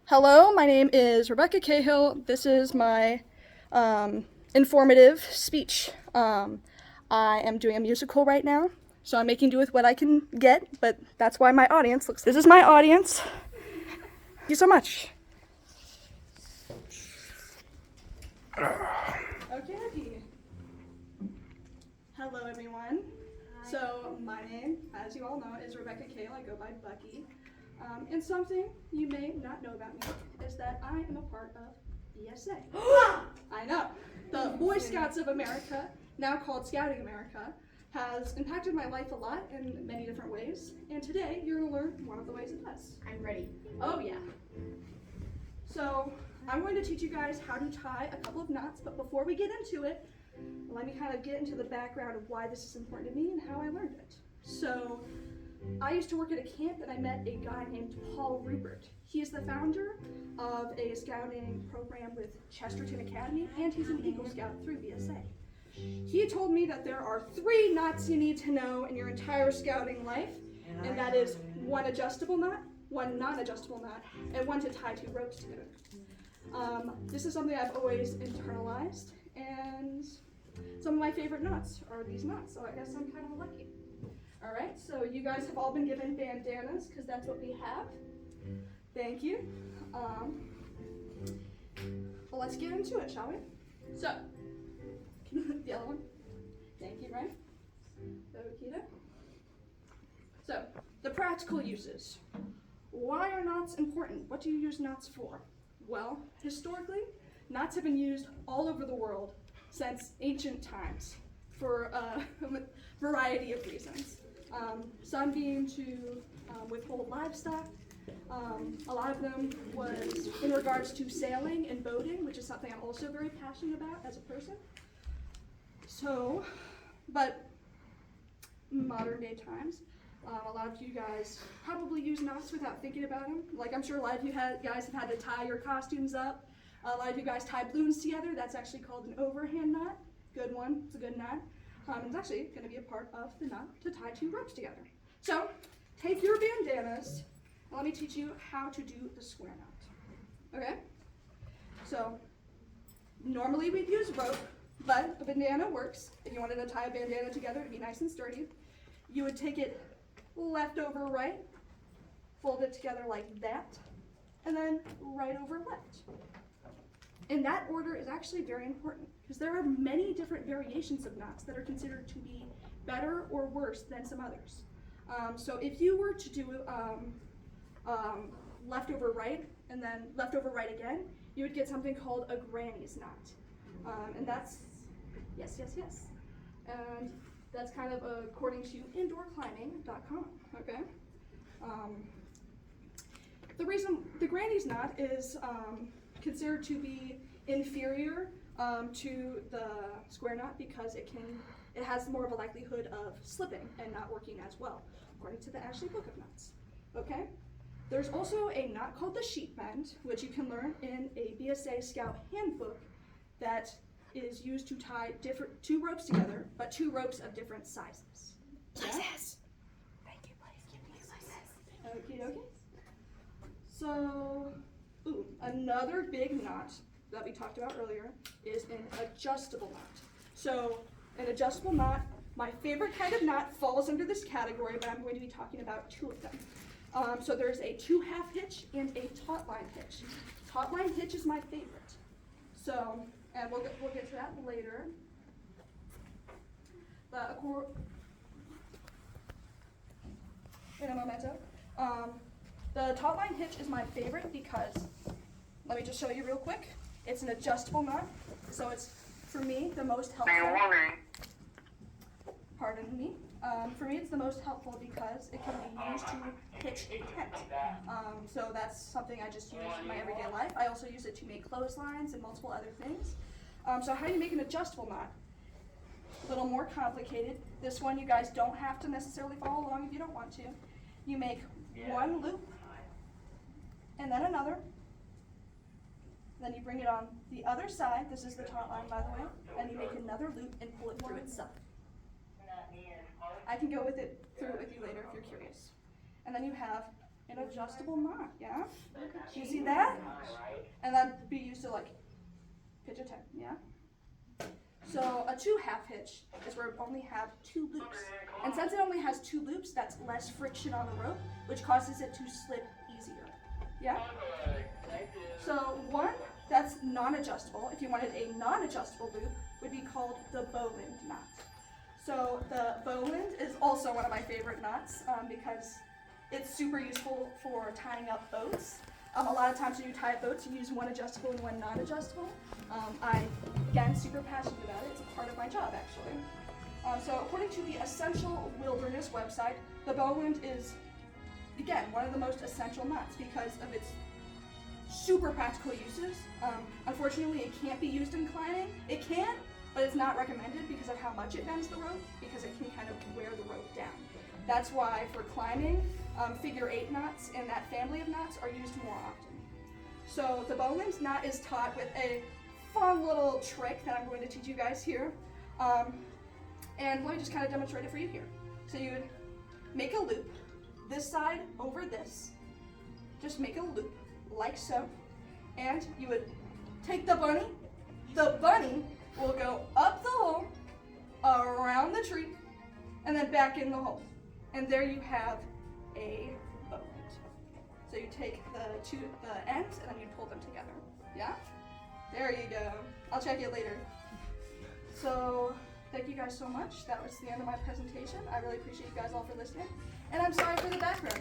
Hello, my name is Rebecca Cahill. This is my informative speech. I am doing a musical right now, so I'm making do with what I can get, but that's why my audience looks. This is my audience. Thank you so much. Okay. Hello, everyone. Hi. So my name, as you all know, is Rebecca Cahill. I go by Bucky. And something you may not know about me is that I am a part of BSA. I know. The Boy Scouts of America, now called Scouting America, has impacted my life a lot in many different ways. And today you're going to learn one of the ways it does. I'm ready. Oh, yeah. So I'm going to teach you guys how to tie a couple of knots, but before we get into it, let me kind of get into the background of why this is important to me and how I learned it. So I used to work at a camp and I met a guy named Paul Rupert. He is the founder of a scouting program with Chesterton Academy, and he's an Eagle Scout through BSA. He told me that there are 3 knots you need to know in your entire scouting life, and that is 1 adjustable knot, 1 non-adjustable knot, and 1 to tie 2 ropes together. This is something I've always internalized, and some of my favorite knots are these knots, so I guess I'm kind of lucky. All right, so you guys have all been given bandanas because that's what we have. Thank you. Well, let's get into it, shall we? So, the other one. Thank you, Ryan. Okita. So, the practical uses. Why are knots important? What do you use knots for? Well, historically, knots have been used all over the world since ancient times for a variety of reasons. Some being to withhold livestock. A lot of them was in regards to sailing and boating, which is something I'm also very passionate about as a person. So, but modern day times, a lot of you guys probably use knots without thinking about them. Like I'm sure a lot of you guys have had to tie your costumes up. A lot of you guys tie balloons together. That's actually called an overhand knot. Good one. It's a good knot. It's actually going to be a part of the knot to tie 2 ropes together. So, take your bandanas, and let me teach you how to do the square knot. Okay? So, normally we'd use rope, but a bandana works. If you wanted to tie a bandana together to be nice and sturdy, you would take it left over right, fold it together like that, and then right over left. And that order is actually very important because there are many different variations of knots that are considered to be better or worse than some others. So if you were to do left over right and then left over right again, you would get something called a granny's knot. And that's, yes. And that's kind of according to indoorclimbing.com, okay? The reason the granny's knot is considered to be inferior to the square knot because it has more of a likelihood of slipping and not working as well, according to the Ashley Book of Knots. Okay? There's also a knot called the sheep bend, which you can learn in a BSA Scout handbook that is used to tie 2 ropes together, but 2 ropes of different sizes. Sizes. Thank you, please give me sizes. Okay. So, another big knot that we talked about earlier is an adjustable knot. So, an adjustable knot, my favorite kind of knot falls under this category, but I'm going to be talking about 2 of them. So there's a 2-half hitch and a taut line hitch. Taut line hitch is my favorite. So, and we'll get to that later. In a momento. The taut line hitch is my favorite because, let me just show you real quick. It's an adjustable knot, so it's, for me, the most helpful. Pardon me. For me, it's the most helpful because it can be used to hitch a tent. So that's something I just use in my everyday life. I also use it to make clotheslines and multiple other things. So how do you make an adjustable knot? A little more complicated. This one you guys don't have to necessarily follow along if you don't want to. You make 1 loop, and then another. Then you bring it on the other side. This is the taut line, by the way. And you make another loop and pull it through itself. I can go through it with you later if you're curious. And then you have an adjustable knot, yeah? You see that? and that'd be used to like pitch a tent, yeah? So a 2 half hitch is where it only have 2 loops. And since it only has 2 loops, that's less friction on the rope, which causes it to slip easier, yeah? So one that's non-adjustable, if you wanted a non-adjustable loop, would be called the Boland knot. So the Boland is also one of my favorite knots because it's super useful for tying up boats. A lot of times when you tie up boats, you use one adjustable and one non-adjustable. Again, super passionate about it. It's a part of my job, actually. So according to the Essential Wilderness website, the Boland is, again, one of the most essential knots because of its super practical uses. Unfortunately, it can't be used in climbing. It can, but it's not recommended because of how much it bends the rope, because it can kind of wear the rope down. That's why for climbing, figure 8 knots and that family of knots are used more often. So the Boland knot is taught with a fun little trick that I'm going to teach you guys here. And let me just kind of demonstrate it for you here. So you would make a loop, this side over this. Just make a loop, like so. And you would take the bunny. The bunny will go up the hole, around the tree, and then back in the hole. And there you have a Boland. So you take the ends and then you pull them together. Yeah? There you go. I'll check it later. So thank you guys so much. That was the end of my presentation. I really appreciate you guys all for listening. And I'm sorry for the background.